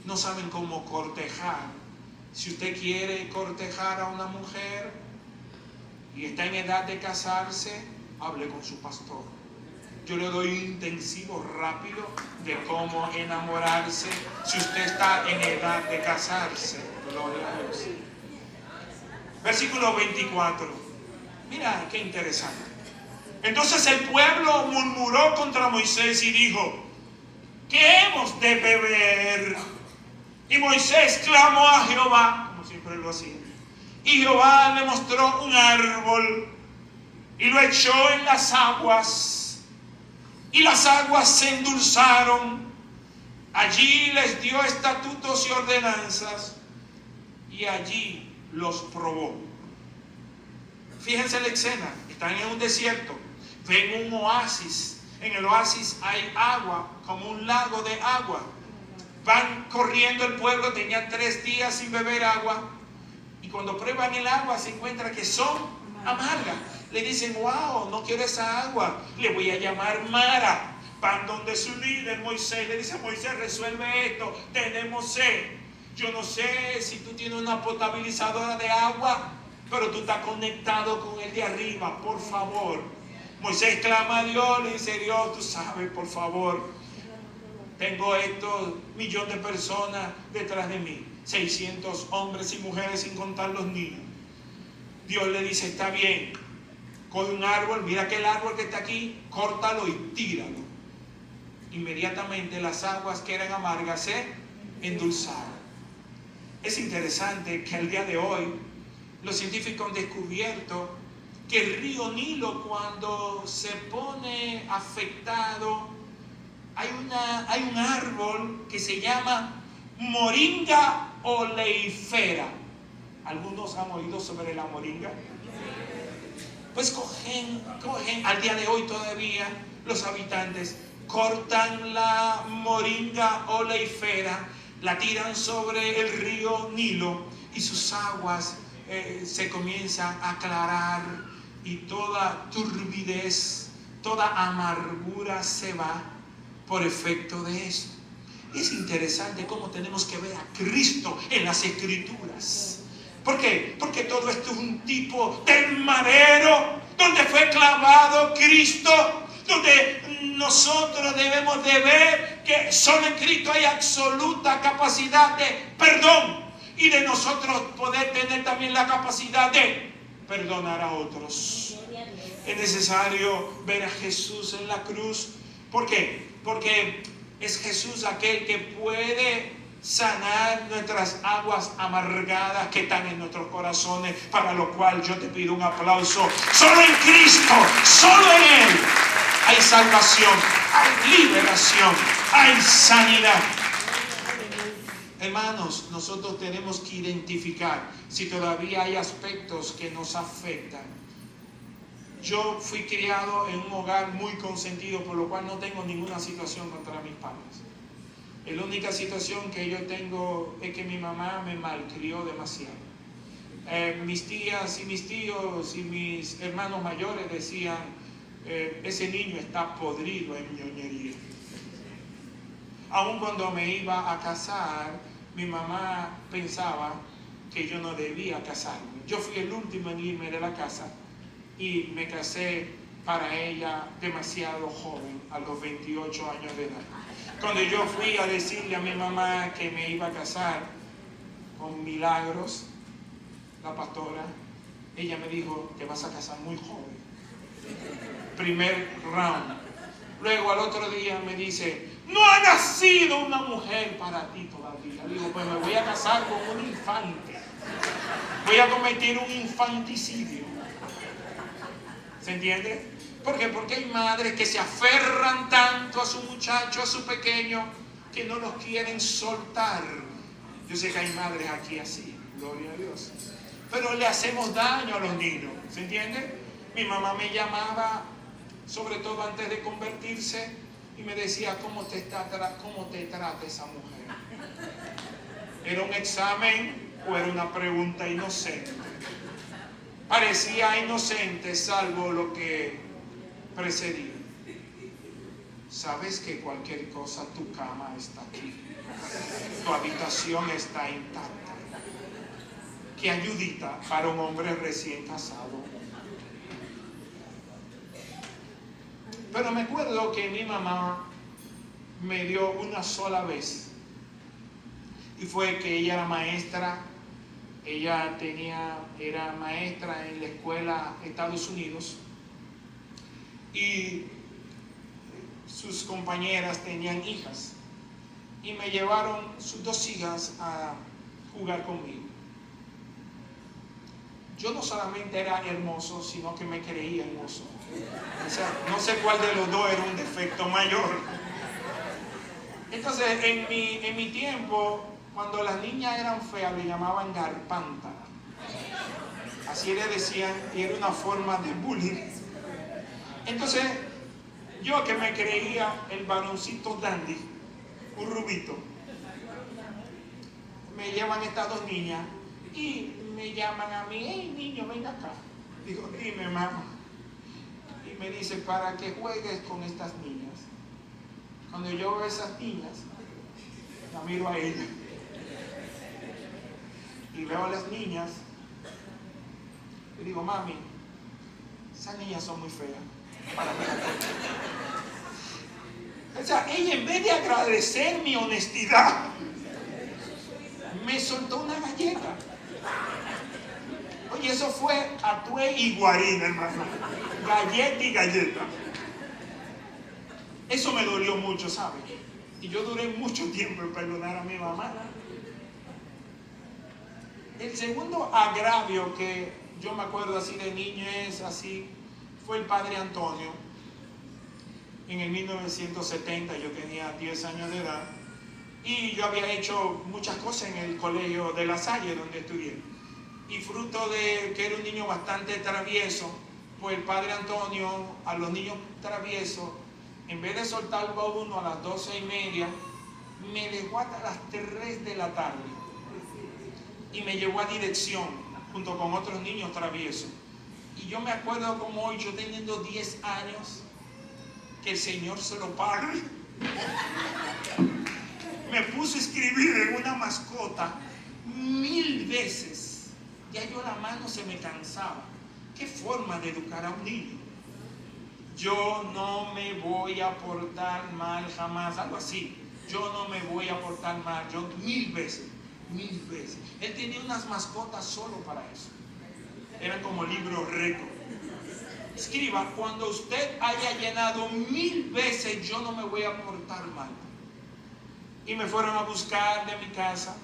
no saben cómo cortejar. Si usted quiere cortejar a una mujer y está en edad de casarse, hable con su pastor. Yo le doy un intensivo rápido de cómo enamorarse si usted está en edad de casarse. Gloria a Dios. Versículo 24. Mira qué interesante. Entonces el pueblo murmuró contra Moisés y dijo, ¿qué hemos de beber? Y Moisés clamó a Jehová, como siempre lo hacía. Y Jehová le mostró un árbol y lo echó en las aguas. Y las aguas se endulzaron. Allí les dio estatutos y ordenanzas. Y allí los probó. Fíjense la escena. Están en un desierto. Ven un oasis. En el oasis hay agua, como un lago de agua. Van corriendo el pueblo. Tenían 3 días sin beber agua. Y cuando prueban el agua se encuentran que son amargas. Le dicen, wow, no quiero esa agua, le voy a llamar Mara. Van donde su líder Moisés, le dice, Moisés, resuelve esto, tenemos sed. Yo no sé si tú tienes una potabilizadora de agua, pero tú estás conectado con el de arriba, por favor. Moisés clama a Dios, le dice, Dios, tú sabes, por favor, tengo estos 1.000.000 de personas detrás de mí, 600 hombres y mujeres sin contar los niños. Dios le dice, está bien, coge un árbol, mira aquel árbol que está aquí, córtalo y tíralo. Inmediatamente las aguas que eran amargas se endulzaron. Es interesante que al día de hoy los científicos han descubierto que el río Nilo, cuando se pone afectado, hay un árbol que se llama Moringa oleifera. ¿Algunos han oído sobre la moringa? Pues cogen, al día de hoy todavía los habitantes cortan la moringa oleifera, la tiran sobre el río Nilo y sus aguas se comienzan a aclarar y toda turbidez, toda amargura se va por efecto de eso. Es interesante cómo tenemos que ver a Cristo en las Escrituras. ¿Por qué? Porque todo esto es un tipo del madero donde fue clavado Cristo, donde nosotros debemos de ver que solo en Cristo hay absoluta capacidad de perdón y de nosotros poder tener también la capacidad de perdonar a otros. Es necesario ver a Jesús en la cruz. ¿Por qué? Porque es Jesús aquel que puede sanar nuestras aguas amargadas que están en nuestros corazones, para lo cual yo te pido un aplauso. Solo en Cristo, solo en Él hay salvación, hay liberación, hay sanidad. Hermanos, nosotros tenemos que identificar si todavía hay aspectos que nos afectan. Yo fui criado en un hogar muy consentido, por lo cual no tengo ninguna situación contra mis padres. La única situación que yo tengo es que mi mamá me malcrió demasiado. Mis tías y mis tíos y mis hermanos mayores decían, ese niño está podrido en ñoñería. Aun cuando me iba a casar, mi mamá pensaba que yo no debía casarme. Yo fui el último en irme de la casa y me casé para ella demasiado joven, a los 28 años de edad. Cuando yo fui a decirle a mi mamá que me iba a casar con Milagros, la pastora, ella me dijo, te vas a casar muy joven. Primer round. Luego al otro día me dice, no ha nacido una mujer para ti todavía. Digo, pues me voy a casar con un infante. Voy a cometer un infanticidio. ¿Se entiende? ¿Por qué? Porque hay madres que se aferran tanto a su muchacho, a su pequeño, que no los quieren soltar. Yo sé que hay madres aquí así, gloria a Dios. Pero le hacemos daño a los niños, ¿se entiende? Mi mamá me llamaba, sobre todo antes de convertirse, y me decía, ¿cómo te trata esa mujer? ¿Era un examen o era una pregunta inocente? Parecía inocente, salvo lo que precedía. Sabes que cualquier cosa, tu cama está aquí, tu habitación está intacta. Qué ayudita para un hombre recién casado. Pero me acuerdo que mi mamá me dio una sola vez, y fue que ella era maestra. Ella era maestra en la escuela Estados Unidos, y sus compañeras tenían hijas, y me llevaron sus 2 hijas a jugar conmigo. Yo no solamente era hermoso, sino que me creía hermoso. O sea, no sé cuál de los dos era un defecto mayor. Entonces, en mi tiempo, cuando las niñas eran feas, le llamaban garpanta. Así le decían, y era una forma de bullying. Entonces, yo que me creía el varoncito dandy, un rubito, me llevan estas 2 niñas y me llaman a mí, hey niño, ven acá. Digo, dime mamá. Y me dice, para que juegues con estas niñas. Cuando yo veo a esas niñas, la miro a ella. Y veo a las niñas y digo, mami, esas niñas son muy feas. O sea, ella, en vez de agradecer mi honestidad, me soltó una galleta. Oye, eso fue atué y guarina, hermano. Galleta y galleta. Eso me dolió mucho, ¿sabes? Y yo duré mucho tiempo en perdonar a mi mamá. El segundo agravio que yo me acuerdo así de niño es así, fue el padre Antonio. En el 1970 yo tenía 10 años de edad, y yo había hecho muchas cosas en el colegio de La Salle donde estudié, y fruto de que era un niño bastante travieso, pues el padre Antonio a los niños traviesos, en vez de soltarlo a uno a las 12:30, me dejó hasta las 3 de la tarde y me llevó a dirección junto con otros niños traviesos. Y yo me acuerdo como hoy, yo teniendo 10 años, que el Señor se lo pague, me puso a escribir en una mascota 1000 veces. Ya yo la mano se me cansaba. ¿Qué forma de educar a un niño? Yo no me voy a portar mal jamás, algo así. Yo no me voy a portar mal, yo 1000 veces. Él tenía unas mascotas solo para eso. Eran como libros récord. Escriba, cuando usted haya llenado 1000 veces, yo no me voy a portar mal. Y me fueron a buscar de mi casa.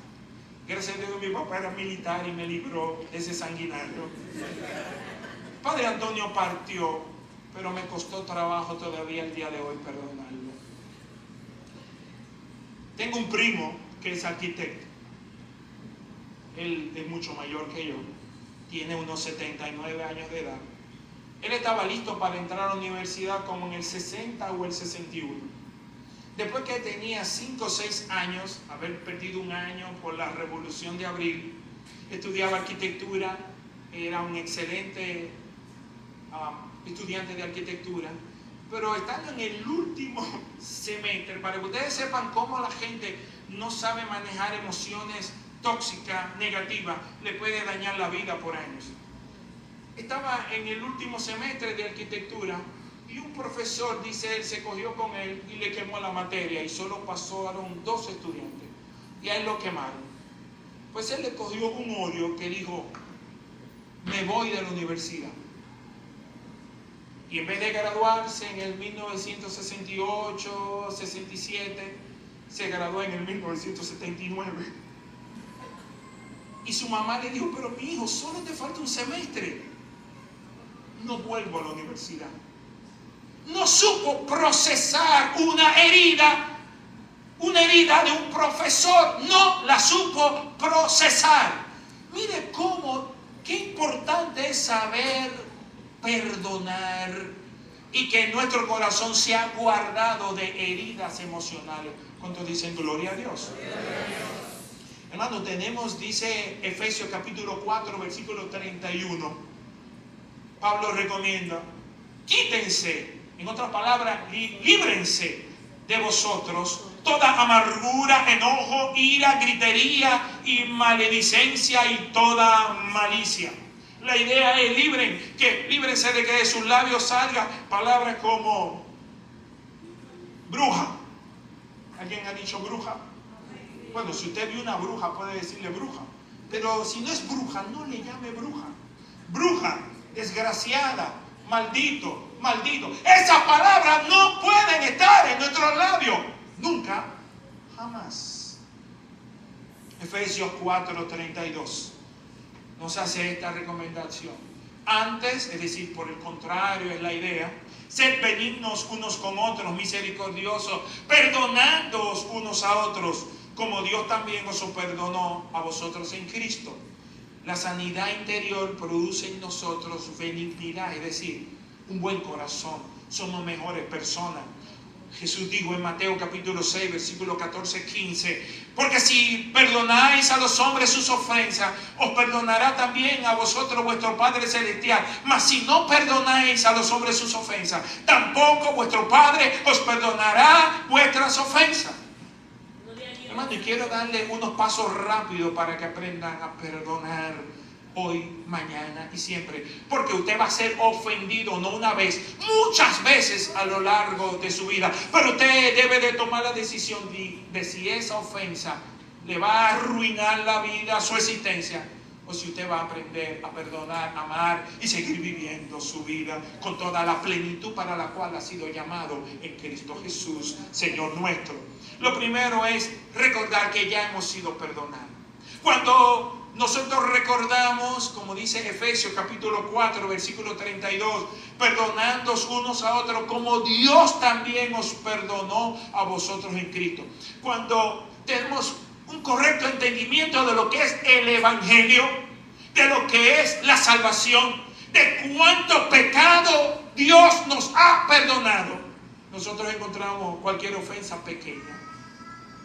Gracias a Dios, mi papá era militar y me libró de ese sanguinario. Padre Antonio partió, pero me costó trabajo todavía el día de hoy perdonarlo. Tengo un primo que es arquitecto. Él es mucho mayor que yo. Tiene unos 79 años de edad. Él estaba listo para entrar a la universidad como en el 60 o el 61. Después que tenía 5 o 6 años, haber perdido un año por la Revolución de Abril, estudiaba arquitectura, era un excelente estudiante de arquitectura, pero estando en el último semestre, para que ustedes sepan cómo la gente no sabe manejar emociones tóxicas, negativas, le puede dañar la vida por años. Estaba en el último semestre de arquitectura y un profesor, dice él, se cogió con él y le quemó la materia y solo pasaron 2 estudiantes y a él lo quemaron. Pues él le cogió un odio que dijo, me voy de la universidad. Y en vez de graduarse en el 1968, 67, se graduó en el 1979. Y su mamá le dijo, pero mi hijo, solo te falta un semestre. No vuelvo a la universidad. No supo procesar una herida de un profesor. No la supo procesar. Mire qué importante es saber perdonar y que nuestro corazón sea guardado de heridas emocionales. ¿Cuántos dicen gloria a Dios? Hermano, dice Efesios capítulo 4, versículo 31. Pablo recomienda, quítense, en otras palabras, líbrense de vosotros toda amargura, enojo, ira, gritería y maledicencia y toda malicia. La idea es líbrense de que de sus labios salgan palabras como bruja. ¿Alguien ha dicho bruja? Bueno, si usted vio una bruja puede decirle bruja, pero si no es bruja, no le llame bruja. Bruja, desgraciada, maldito. Esas palabras no pueden estar en nuestros labios. Nunca, jamás. Efesios 4:32 nos hace esta recomendación. Antes, es decir, por el contrario, es la idea, sed benignos unos con otros, misericordiosos, perdonándoos unos a otros, como Dios también os perdonó a vosotros en Cristo. La sanidad interior produce en nosotros benignidad, es decir, un buen corazón. Somos mejores personas. Jesús dijo en Mateo capítulo 6, versículo 14-15, porque si perdonáis a los hombres sus ofensas, os perdonará también a vosotros vuestro Padre Celestial. Mas si no perdonáis a los hombres sus ofensas, tampoco vuestro Padre os perdonará vuestras ofensas. Hermano, y quiero darle unos pasos rápidos para que aprendan a perdonar hoy, mañana y siempre. Porque usted va a ser ofendido no una vez, muchas veces a lo largo de su vida. Pero usted debe de tomar la decisión de si esa ofensa le va a arruinar la vida, su existencia, o si usted va a aprender a perdonar, amar y seguir viviendo su vida con toda la plenitud para la cual ha sido llamado en Cristo Jesús, Señor nuestro. Lo primero es recordar que ya hemos sido perdonados. Cuando nosotros recordamos, como dice Efesios capítulo 4, versículo 32, perdonándoos unos a otros como Dios también os perdonó a vosotros en Cristo. Cuando tenemos un correcto entendimiento de lo que es el Evangelio, de lo que es la salvación, de cuánto pecado Dios nos ha perdonado, nosotros encontramos cualquier ofensa pequeña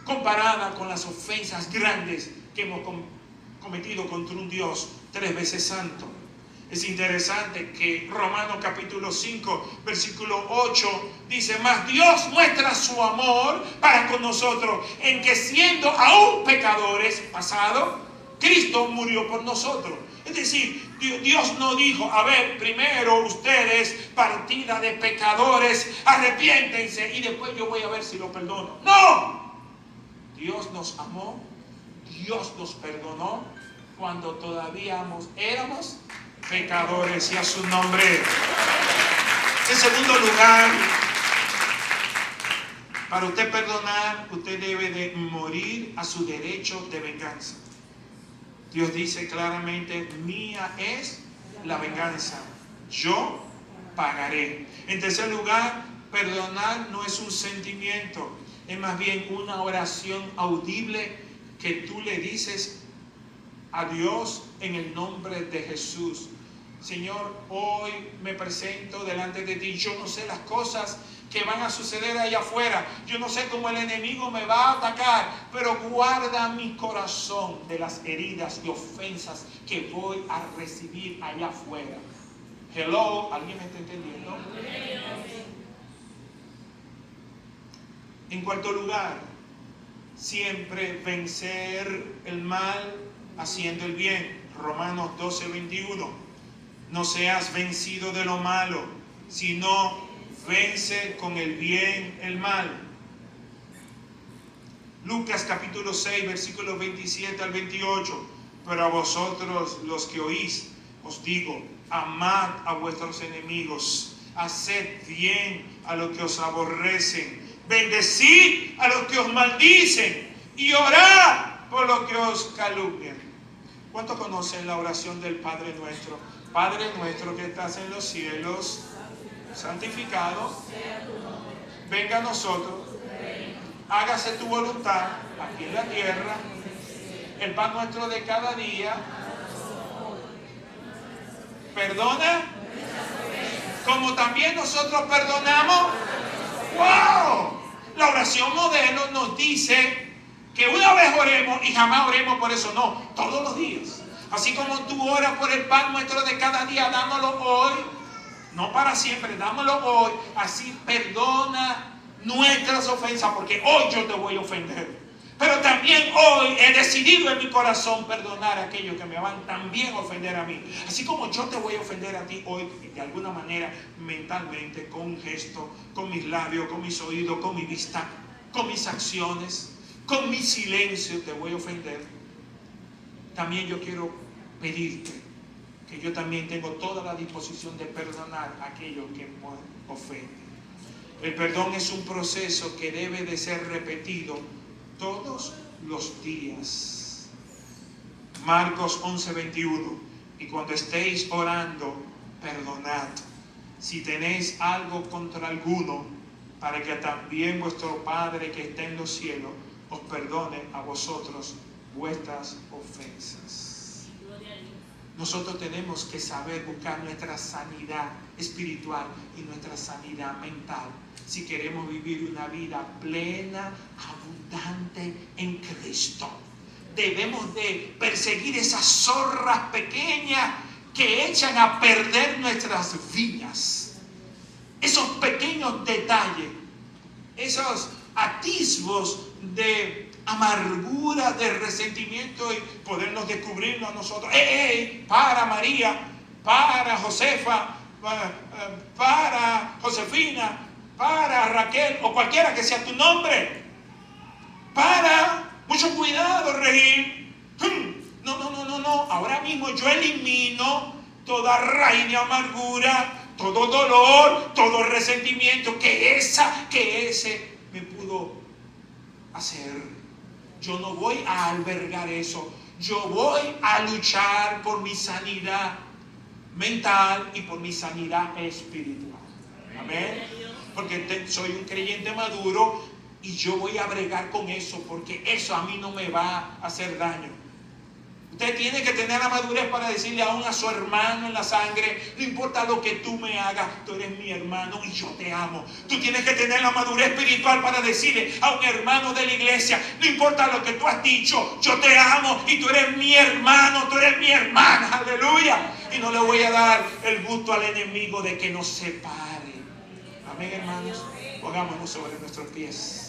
comparada con las ofensas grandes que hemos cometido contra un Dios 3 veces santo. Es interesante que Romanos capítulo 5, versículo 8 dice, mas Dios muestra su amor para con nosotros en que siendo aún pecadores, pasado, Cristo murió por nosotros. Es decir, Dios no dijo, a ver, primero ustedes, partida de pecadores, arrepiéntense y después yo voy a ver si lo perdono. ¡No! Dios nos amó, Dios nos perdonó cuando todavía éramos pecadores, y a su nombre. En segundo lugar, para usted perdonar, usted debe de morir a su derecho de venganza. Dios dice claramente, mía es la venganza, yo pagaré. En tercer lugar, perdonar no es un sentimiento, es más bien una oración audible que tú le dices a Dios en el nombre de Jesús. Señor, hoy me presento delante de ti. Yo no sé las cosas que van a suceder allá afuera. Yo no sé cómo el enemigo me va a atacar, pero guarda mi corazón de las heridas y ofensas que voy a recibir allá afuera. Hello, ¿alguien me está entendiendo? En cuarto lugar, siempre vencer el mal haciendo el bien. Romanos 12:21. No seas vencido de lo malo, sino vence con el bien el mal. Lucas capítulo 6, versículos 27 al 28. Pero a vosotros los que oís, os digo, amad a vuestros enemigos, haced bien a los que os aborrecen, bendecid a los que os maldicen y orad por los que os calumnian. ¿Cuántos conocen la oración del Padre Nuestro? Padre nuestro que estás en los cielos, santificado venga a nosotros, hágase tu voluntad aquí en la tierra, el pan nuestro de cada día, perdona como también nosotros perdonamos. ¡Wow! La oración modelo nos dice que una vez oremos y jamás oremos por eso, no, todos los días. Así como tú oras por el pan nuestro de cada día, dámoslo hoy, no para siempre, dámoslo hoy, así perdona nuestras ofensas, porque hoy yo te voy a ofender. Pero también hoy he decidido en mi corazón perdonar a aquellos que me van también a ofender a mí. Así como yo te voy a ofender a ti hoy, de alguna manera, mentalmente, con un gesto, con mis labios, con mis oídos, con mi vista, con mis acciones, con mi silencio, te voy a ofender. También yo quiero pedirte que yo también tengo toda la disposición de perdonar a aquellos que me ofenden. El perdón es un proceso que debe de ser repetido todos los días. Marcos 11:21. Y cuando estéis orando, perdonad si tenéis algo contra alguno, para que también vuestro Padre que está en los cielos os perdone a vosotros vuestras ofensas. Nosotros tenemos que saber buscar nuestra sanidad espiritual y nuestra sanidad mental si queremos vivir una vida plena, abundante en Cristo. Debemos de perseguir esas zorras pequeñas que echan a perder nuestras vidas. Esos pequeños detalles, esos atisbos de amargura, de resentimiento, y podernos descubrirnos a nosotros. Para María, para Josefa, para Josefina, para Raquel, o cualquiera que sea tu nombre. Para, mucho cuidado, Regín. No. Ahora mismo yo elimino toda raíz de amargura, todo dolor, todo resentimiento que ese me pudo hacer. Yo no voy a albergar eso. Yo voy a luchar por mi sanidad mental y por mi sanidad espiritual. Amén. Porque soy un creyente maduro y yo voy a bregar con eso, porque eso a mí no me va a hacer daño. Usted tiene que tener la madurez para decirle aún a su hermano en la sangre: no importa lo que tú me hagas, tú eres mi hermano y yo te amo. Tú tienes que tener la madurez espiritual para decirle a un hermano de la iglesia: no importa lo que tú has dicho, yo te amo y tú eres mi hermano, tú eres mi hermana. Aleluya. Y no le voy a dar el gusto al enemigo de que nos separe. Amén, hermanos. Pongámonos sobre nuestros pies.